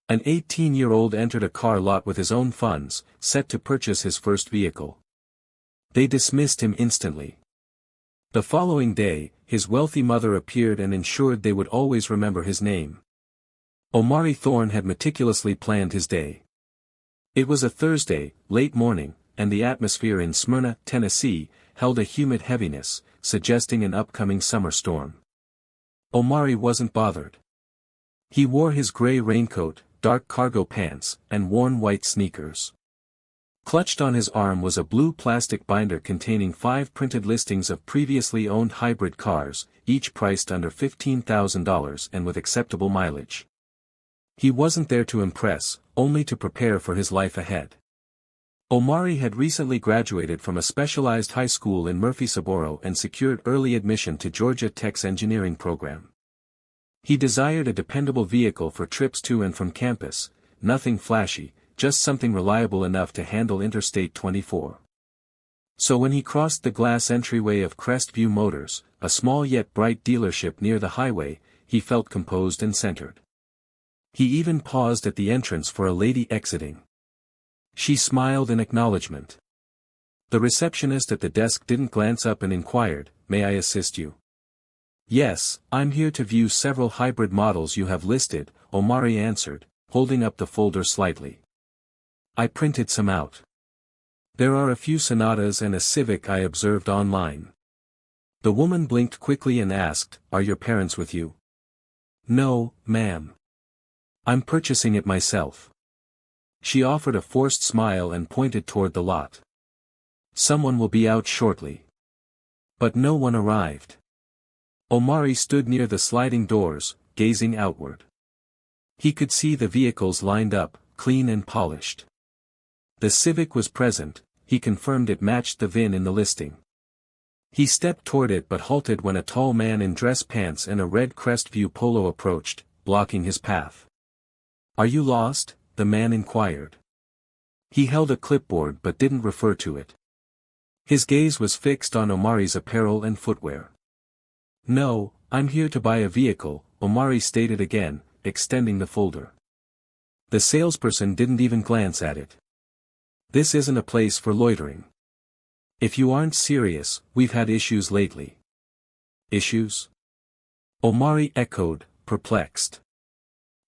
An 18-year-old entered a car lot with his own funds, set to purchase his first vehicle. They dismissed him instantly. The following day, his wealthy mother appeared and ensured they would always remember his name. Omari Thorne had meticulously planned his day. It was a Thursday, late morning, and the atmosphere in Smyrna, Tennessee, held a humid heaviness, suggesting an upcoming summer storm. Omari wasn't bothered. He wore his gray raincoat, dark cargo pants, and worn white sneakers. Clutched on his arm was a blue plastic binder containing 5 printed listings of previously owned hybrid cars, each priced under $15,000 and with acceptable mileage. He wasn't there to impress, only to prepare for his life ahead. Omari had recently graduated from a specialized high school in Murfreesboro and secured early admission to Georgia Tech's engineering program. He desired a dependable vehicle for trips to and from campus, nothing flashy, just something reliable enough to handle Interstate 24. So when he crossed the glass entryway of Crestview Motors, a small yet bright dealership near the highway, he felt composed and centered. He even paused at the entrance for a lady exiting. She smiled in acknowledgement. The receptionist at the desk didn't glance up and inquired, "May I assist you?" "Yes, I'm here to view several hybrid models you have listed," Omari answered, holding up the folder slightly. "I printed some out. There are a few Sonatas and a Civic I observed online." The woman blinked quickly and asked, "Are your parents with you?" "No, ma'am. I'm purchasing it myself." She offered a forced smile and pointed toward the lot. "Someone will be out shortly." But no one arrived. Omari stood near the sliding doors, gazing outward. He could see the vehicles lined up, clean and polished. The Civic was present, he confirmed it matched the VIN in the listing. He stepped toward it but halted when a tall man in dress pants and a red Crestview polo approached, blocking his path. "Are you lost?" the man inquired. He held a clipboard but didn't refer to it. His gaze was fixed on Omari's apparel and footwear. "No, I'm here to buy a vehicle," Omari stated again, extending the folder. The salesperson didn't even glance at it. "This isn't a place for loitering. If you aren't serious, we've had issues lately." "Issues?" Omari echoed, perplexed.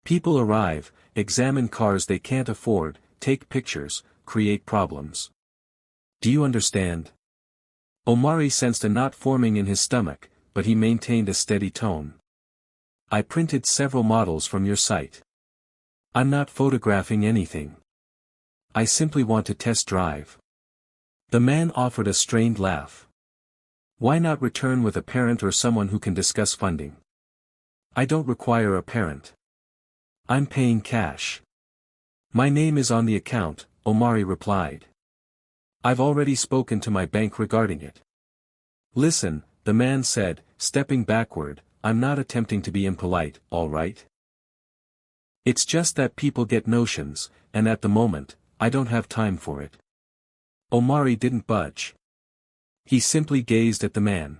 "People arrive, examine cars they can't afford, take pictures, create problems. Do you understand?" Omari sensed a knot forming in his stomach, but he maintained a steady tone. "I printed several models from your site. I'm not photographing anything. I simply want to test drive." The man offered a strained laugh. "Why not return with a parent or someone who can discuss funding?" "I don't require a parent. I'm paying cash." "My name is on the account," Omari replied. "I've already spoken to my bank regarding it." "Listen," the man said, stepping backward, "I'm not attempting to be impolite, all right? It's just that people get notions, and at the moment, I don't have time for it." Omari didn't budge. He simply gazed at the man.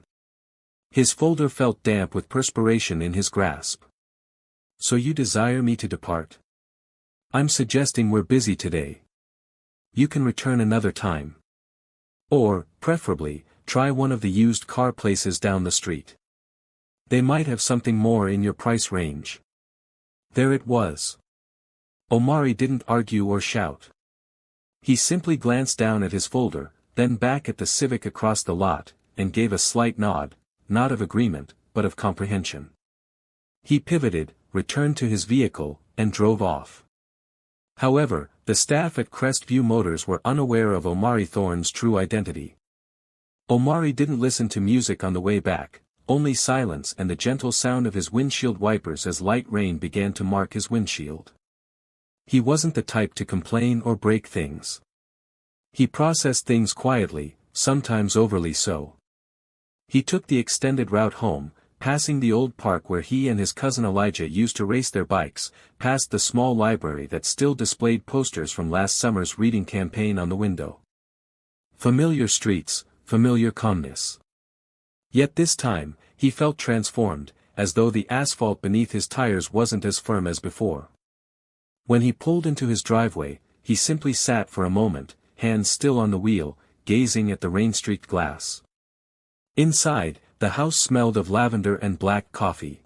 His folder felt damp with perspiration in his grasp. "So you desire me to depart?" "I'm suggesting we're busy today. You can return another time. Or, preferably, try one of the used car places down the street. They might have something more in your price range." There it was. Omari didn't argue or shout. He simply glanced down at his folder, then back at the Civic across the lot, and gave a slight nod, not of agreement, but of comprehension. He pivoted, returned to his vehicle, and drove off. However, the staff at Crestview Motors were unaware of Omari Thorne's true identity. Omari didn't listen to music on the way back, only silence and the gentle sound of his windshield wipers as light rain began to mark his windshield. He wasn't the type to complain or break things. He processed things quietly, sometimes overly so. He took the extended route home, passing the old park where he and his cousin Elijah used to race their bikes, past the small library that still displayed posters from last summer's reading campaign on the window. Familiar streets, familiar calmness. Yet this time, he felt transformed, as though the asphalt beneath his tires wasn't as firm as before. When he pulled into his driveway, he simply sat for a moment, hands still on the wheel, gazing at the rain-streaked glass. Inside, the house smelled of lavender and black coffee.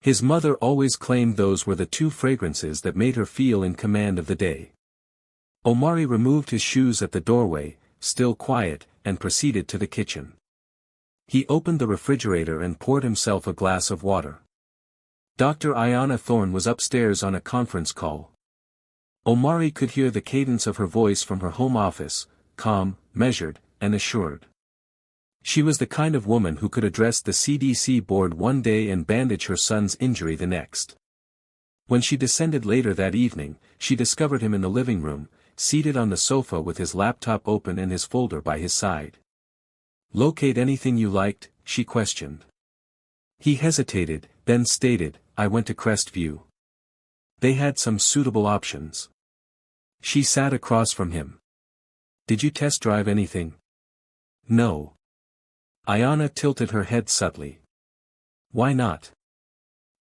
His mother always claimed those were the two fragrances that made her feel in command of the day. Omari removed his shoes at the doorway, still quiet, and proceeded to the kitchen. He opened the refrigerator and poured himself a glass of water. Dr. Ayanna Thorne was upstairs on a conference call. Omari could hear the cadence of her voice from her home office, calm, measured, and assured. She was the kind of woman who could address the CDC board one day and bandage her son's injury the next. When she descended later that evening, she discovered him in the living room, seated on the sofa with his laptop open and his folder by his side. "Locate anything you liked?" she questioned. He hesitated, then stated, "I went to Crestview. They had some suitable options." She sat across from him. "Did you test drive anything?" "No." Ayanna tilted her head subtly. "Why not?"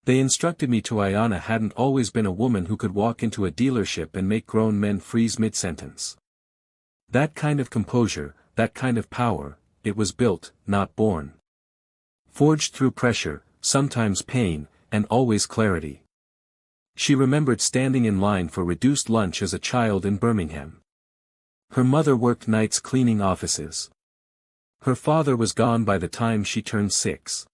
"They instructed me to." Ayanna hadn't always been a woman who could walk into a dealership and make grown men freeze mid-sentence. That kind of composure, that kind of power, it was built, not born. Forged through pressure, sometimes pain, and always clarity. She remembered standing in line for reduced lunch as a child in Birmingham. Her mother worked nights cleaning offices. Her father was gone by the time she turned 6.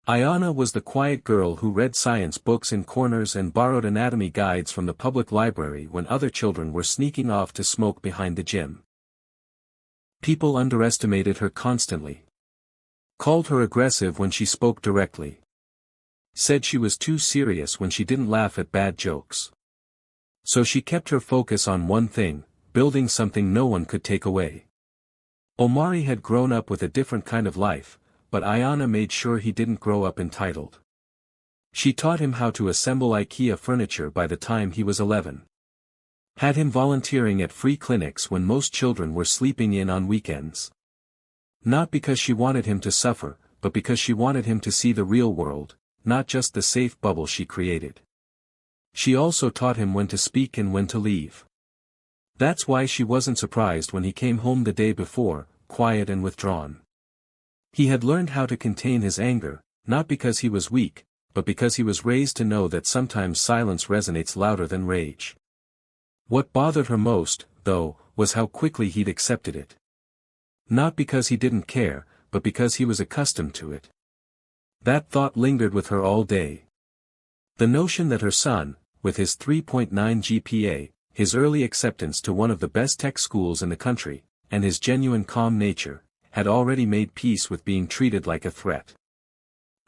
Ayanna was the quiet girl who read science books in corners and borrowed anatomy guides from the public library when other children were sneaking off to smoke behind the gym. People underestimated her constantly. Called her aggressive when she spoke directly. Said she was too serious when she didn't laugh at bad jokes. So she kept her focus on one thing, building something no one could take away. Omari had grown up with a different kind of life, but Ayanna made sure he didn't grow up entitled. She taught him how to assemble IKEA furniture by the time he was 11. Had him volunteering at free clinics when most children were sleeping in on weekends. Not because she wanted him to suffer, but because she wanted him to see the real world, not just the safe bubble she created. She also taught him when to speak and when to leave. That's why she wasn't surprised when he came home the day before, quiet and withdrawn. He had learned how to contain his anger, not because he was weak, but because he was raised to know that sometimes silence resonates louder than rage. What bothered her most, though, was how quickly he'd accepted it. Not because he didn't care, but because he was accustomed to it. That thought lingered with her all day. The notion that her son, with his 3.9 GPA, his early acceptance to one of the best tech schools in the country, and his genuine calm nature, had already made peace with being treated like a threat.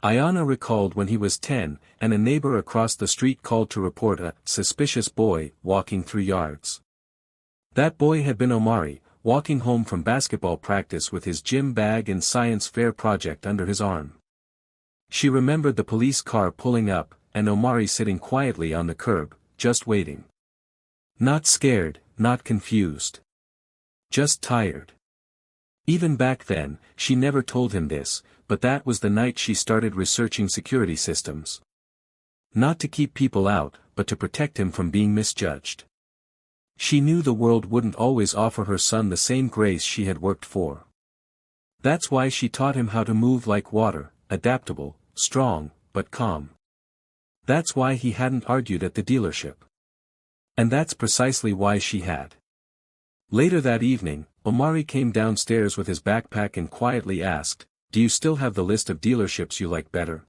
Ayanna recalled when he was 10, and a neighbor across the street called to report a suspicious boy walking through yards. That boy had been Omari, walking home from basketball practice with his gym bag and science fair project under his arm. She remembered the police car pulling up, and Omari sitting quietly on the curb, just waiting. Not scared, not confused. Just tired. Even back then, she never told him this, but that was the night she started researching security systems. Not to keep people out, but to protect him from being misjudged. She knew the world wouldn't always offer her son the same grace she had worked for. That's why she taught him how to move like water, adaptable, strong, but calm. That's why he hadn't argued at the dealership. And that's precisely why she had. Later that evening, Omari came downstairs with his backpack and quietly asked, "Do you still have the list of dealerships you like better?"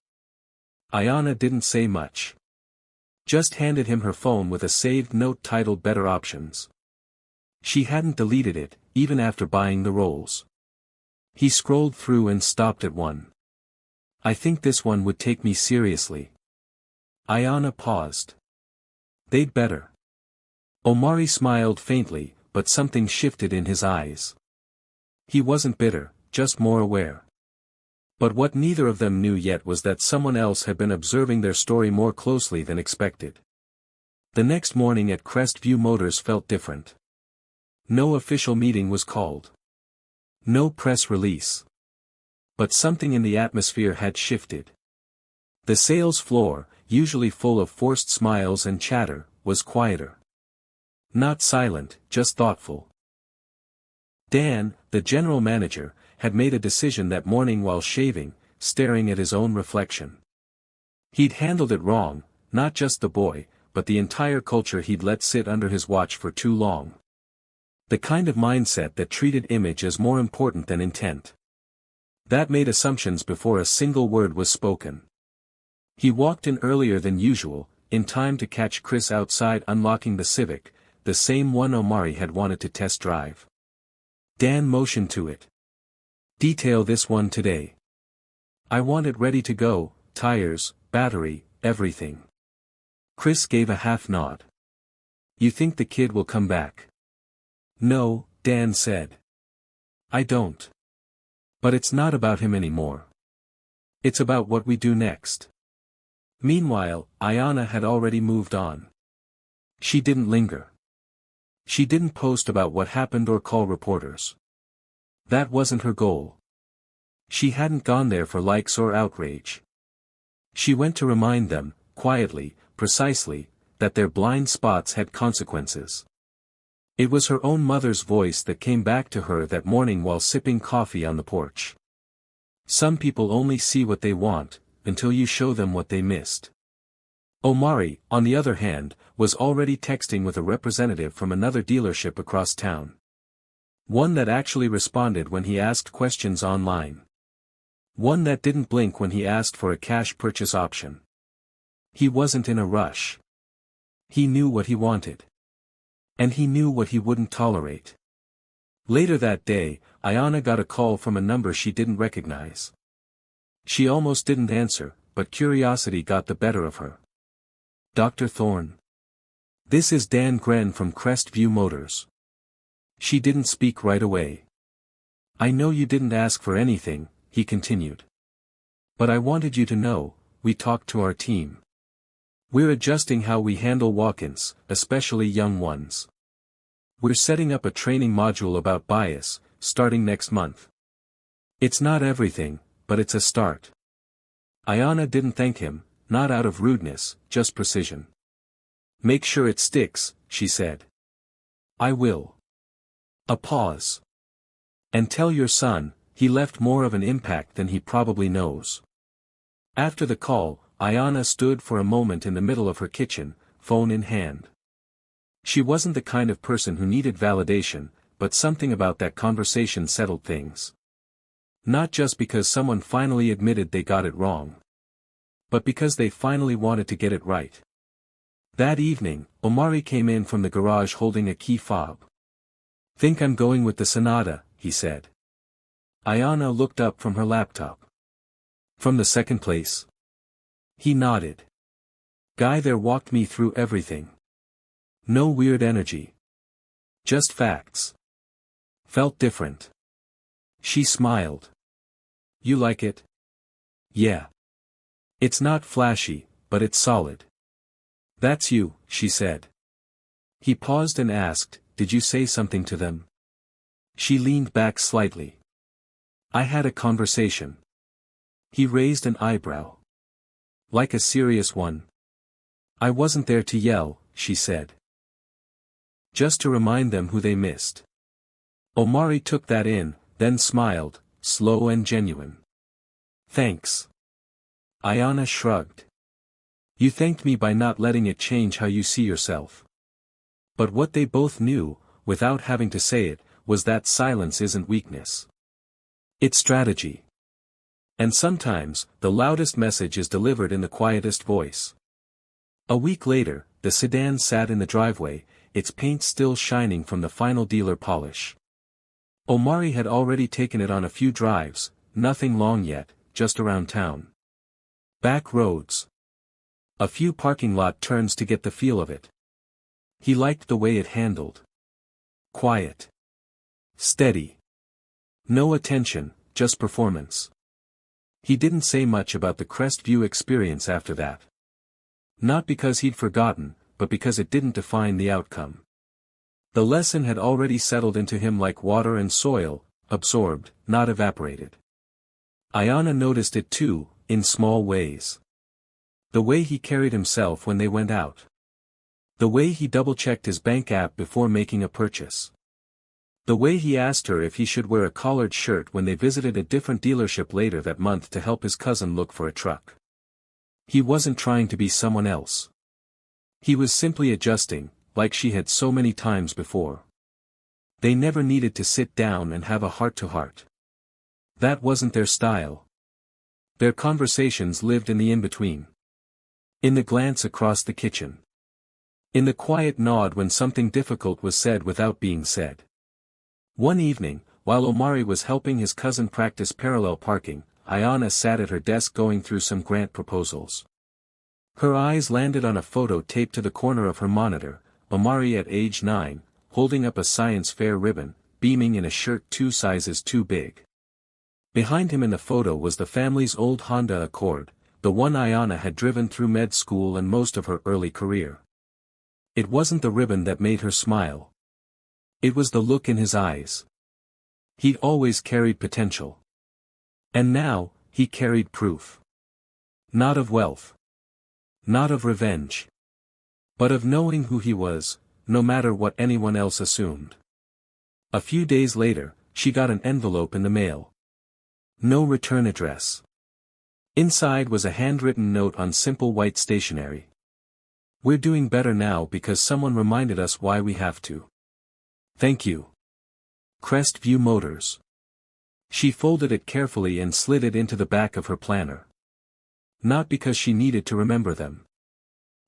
Ayanna didn't say much. Just handed him her phone with a saved note titled Better Options. She hadn't deleted it, even after buying the Rolls. He scrolled through and stopped at one. "I think this one would take me seriously." Ayanna paused. "They'd better." Omari smiled faintly, but something shifted in his eyes. He wasn't bitter, just more aware. But what neither of them knew yet was that someone else had been observing their story more closely than expected. The next morning at Crestview Motors felt different. No official meeting was called. No press release. But something in the atmosphere had shifted. The sales floor, usually full of forced smiles and chatter, was quieter. Not silent, just thoughtful. Dan, the general manager, had made a decision that morning while shaving, staring at his own reflection. He'd handled it wrong, not just the boy, but the entire culture he'd let sit under his watch for too long. The kind of mindset that treated image as more important than intent. That made assumptions before a single word was spoken. He walked in earlier than usual, in time to catch Chris outside unlocking the Civic, the same one Omari had wanted to test drive. Dan motioned to it. "Detail this one today. I want it ready to go, tires, battery, everything." Chris gave a half nod. "You think the kid will come back?" "No," Dan said. "I don't. But it's not about him anymore. It's about what we do next." Meanwhile, Ayanna had already moved on. She didn't linger. She didn't post about what happened or call reporters. That wasn't her goal. She hadn't gone there for likes or outrage. She went to remind them, quietly, precisely, that their blind spots had consequences. It was her own mother's voice that came back to her that morning while sipping coffee on the porch. Some people only see what they want, until you show them what they missed. Omari, on the other hand, was already texting with a representative from another dealership across town. One that actually responded when he asked questions online. One that didn't blink when he asked for a cash purchase option. He wasn't in a rush. He knew what he wanted. And he knew what he wouldn't tolerate. Later that day, Ayanna got a call from a number she didn't recognize. She almost didn't answer, but curiosity got the better of her. "Dr. Thorne. This is Dan Gren from Crestview Motors." She didn't speak right away. "I know you didn't ask for anything," he continued. "But I wanted you to know, we talked to our team. We're adjusting how we handle walk-ins, especially young ones. We're setting up a training module about bias, starting next month. It's not everything, but it's a start." Ayanna didn't thank him, not out of rudeness, just precision. "Make sure it sticks," she said. "I will." A pause. "And tell your son, he left more of an impact than he probably knows." After the call, Ayanna stood for a moment in the middle of her kitchen, phone in hand. She wasn't the kind of person who needed validation, but something about that conversation settled things. Not just because someone finally admitted they got it wrong. But because they finally wanted to get it right. That evening, Omari came in from the garage holding a key fob. "Think I'm going with the Sonata," he said. Ayanna looked up from her laptop. "From the second place?" He nodded. "Guy there walked me through everything. No weird energy. Just facts. Felt different." She smiled. "You like it?" "Yeah. It's not flashy, but it's solid." "That's you," she said. He paused and asked, "Did you say something to them?" She leaned back slightly. "I had a conversation." He raised an eyebrow. "Like a serious one?" "I wasn't there to yell," she said. "Just to remind them who they missed." Omari took that in, then smiled, slow and genuine. "Thanks." Ayanna shrugged. "You thanked me by not letting it change how you see yourself." But what they both knew, without having to say it, was that silence isn't weakness. It's strategy. And sometimes, the loudest message is delivered in the quietest voice. A week later, the sedan sat in the driveway, its paint still shining from the final dealer polish. Omari had already taken it on a few drives, nothing long yet, just around town. Back roads. A few parking lot turns to get the feel of it. He liked the way it handled. Quiet. Steady. No attention, just performance. He didn't say much about the Crestview experience after that. Not because he'd forgotten, but because it didn't define the outcome. The lesson had already settled into him like water and soil, absorbed, not evaporated. Ayanna noticed it too, in small ways. The way he carried himself when they went out. The way he double-checked his bank app before making a purchase. The way he asked her if he should wear a collared shirt when they visited a different dealership later that month to help his cousin look for a truck. He wasn't trying to be someone else. He was simply adjusting, like she had so many times before. They never needed to sit down and have a heart-to-heart. That wasn't their style. Their conversations lived in the in-between. In the glance across the kitchen. In the quiet nod when something difficult was said without being said. One evening, while Omari was helping his cousin practice parallel parking, Ayanna sat at her desk going through some grant proposals. Her eyes landed on a photo taped to the corner of her monitor, Omari at age 9, holding up a science fair ribbon, beaming in a shirt 2 sizes too big. Behind him in the photo was the family's old Honda Accord, the one Ayanna had driven through med school and most of her early career. It wasn't the ribbon that made her smile. It was the look in his eyes. He'd always carried potential. And now, he carried proof. Not of wealth. Not of revenge. But of knowing who he was, no matter what anyone else assumed. A few days later, she got an envelope in the mail. No return address. Inside was a handwritten note on simple white stationery. "We're doing better now because someone reminded us why we have to. Thank you. Crestview Motors." She folded it carefully and slid it into the back of her planner. Not because she needed to remember them.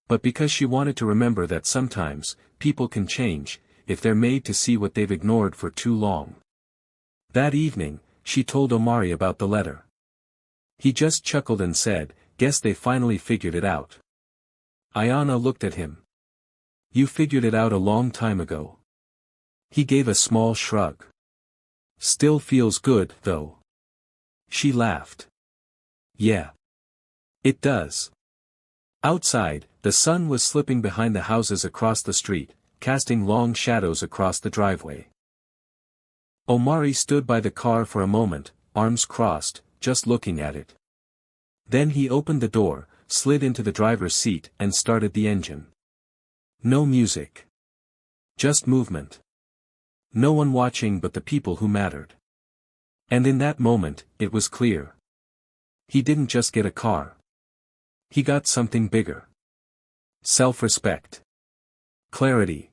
But because she wanted to remember that sometimes, people can change, if they're made to see what they've ignored for too long. That evening, she told Omari about the letter. He just chuckled and said, "Guess they finally figured it out." Ayanna looked at him. "You figured it out a long time ago." He gave a small shrug. "Still feels good, though." She laughed. "Yeah. It does." Outside, the sun was slipping behind the houses across the street, casting long shadows across the driveway. Omari stood by the car for a moment, arms crossed, just looking at it. Then he opened the door, slid into the driver's seat and started the engine. No music. Just movement. No one watching but the people who mattered. And in that moment, it was clear. He didn't just get a car. He got something bigger. Self-respect. Clarity.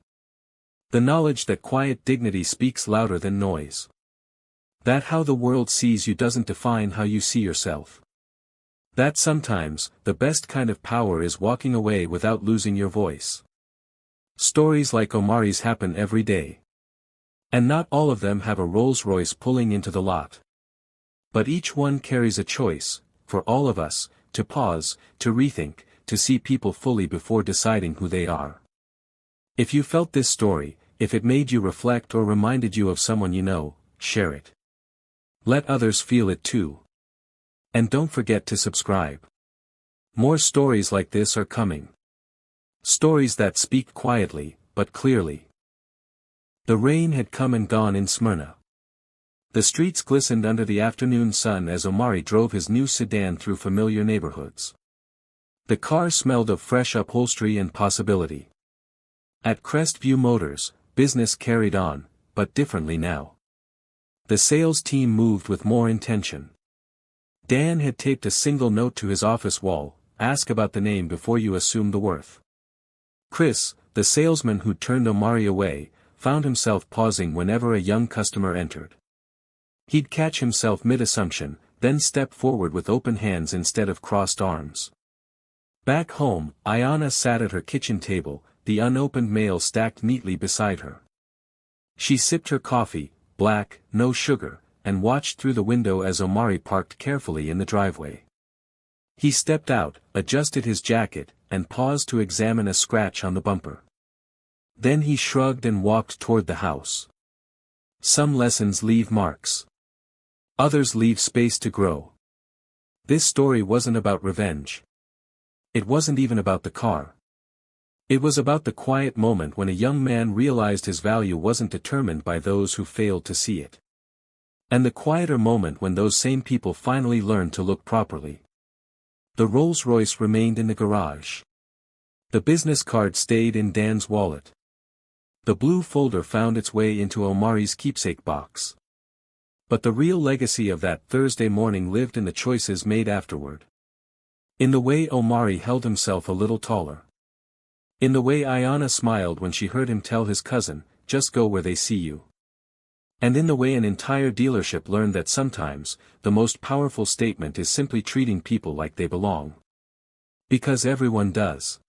The knowledge that quiet dignity speaks louder than noise. That how the world sees you doesn't define how you see yourself. That sometimes, the best kind of power is walking away without losing your voice. Stories like Omari's happen every day. And not all of them have a Rolls-Royce pulling into the lot. But each one carries a choice, for all of us, to pause, to rethink, to see people fully before deciding who they are. If you felt this story, if it made you reflect or reminded you of someone you know, share it. Let others feel it too. And don't forget to subscribe. More stories like this are coming. Stories that speak quietly, but clearly. The rain had come and gone in Smyrna. The streets glistened under the afternoon sun as Omari drove his new sedan through familiar neighborhoods. The car smelled of fresh upholstery and possibility. At Crestview Motors, business carried on, but differently now. The sales team moved with more intention. Dan had taped a single note to his office wall: "Ask about the name before you assume the worth." Chris, the salesman who turned Omari away, found himself pausing whenever a young customer entered. He'd catch himself mid-assumption, then step forward with open hands instead of crossed arms. Back home, Ayanna sat at her kitchen table, the unopened mail stacked neatly beside her. She sipped her coffee, black, no sugar, and watched through the window as Omari parked carefully in the driveway. He stepped out, adjusted his jacket, and paused to examine a scratch on the bumper. Then he shrugged and walked toward the house. Some lessons leave marks. Others leave space to grow. This story wasn't about revenge. It wasn't even about the car. It was about the quiet moment when a young man realized his value wasn't determined by those who failed to see it. And the quieter moment when those same people finally learned to look properly. The Rolls-Royce remained in the garage. The business card stayed in Dan's wallet. The blue folder found its way into Omari's keepsake box. But the real legacy of that Thursday morning lived in the choices made afterward. In the way Omari held himself a little taller. In the way Ayanna smiled when she heard him tell his cousin, "Just go where they see you." And in the way an entire dealership learned that sometimes, the most powerful statement is simply treating people like they belong. Because everyone does.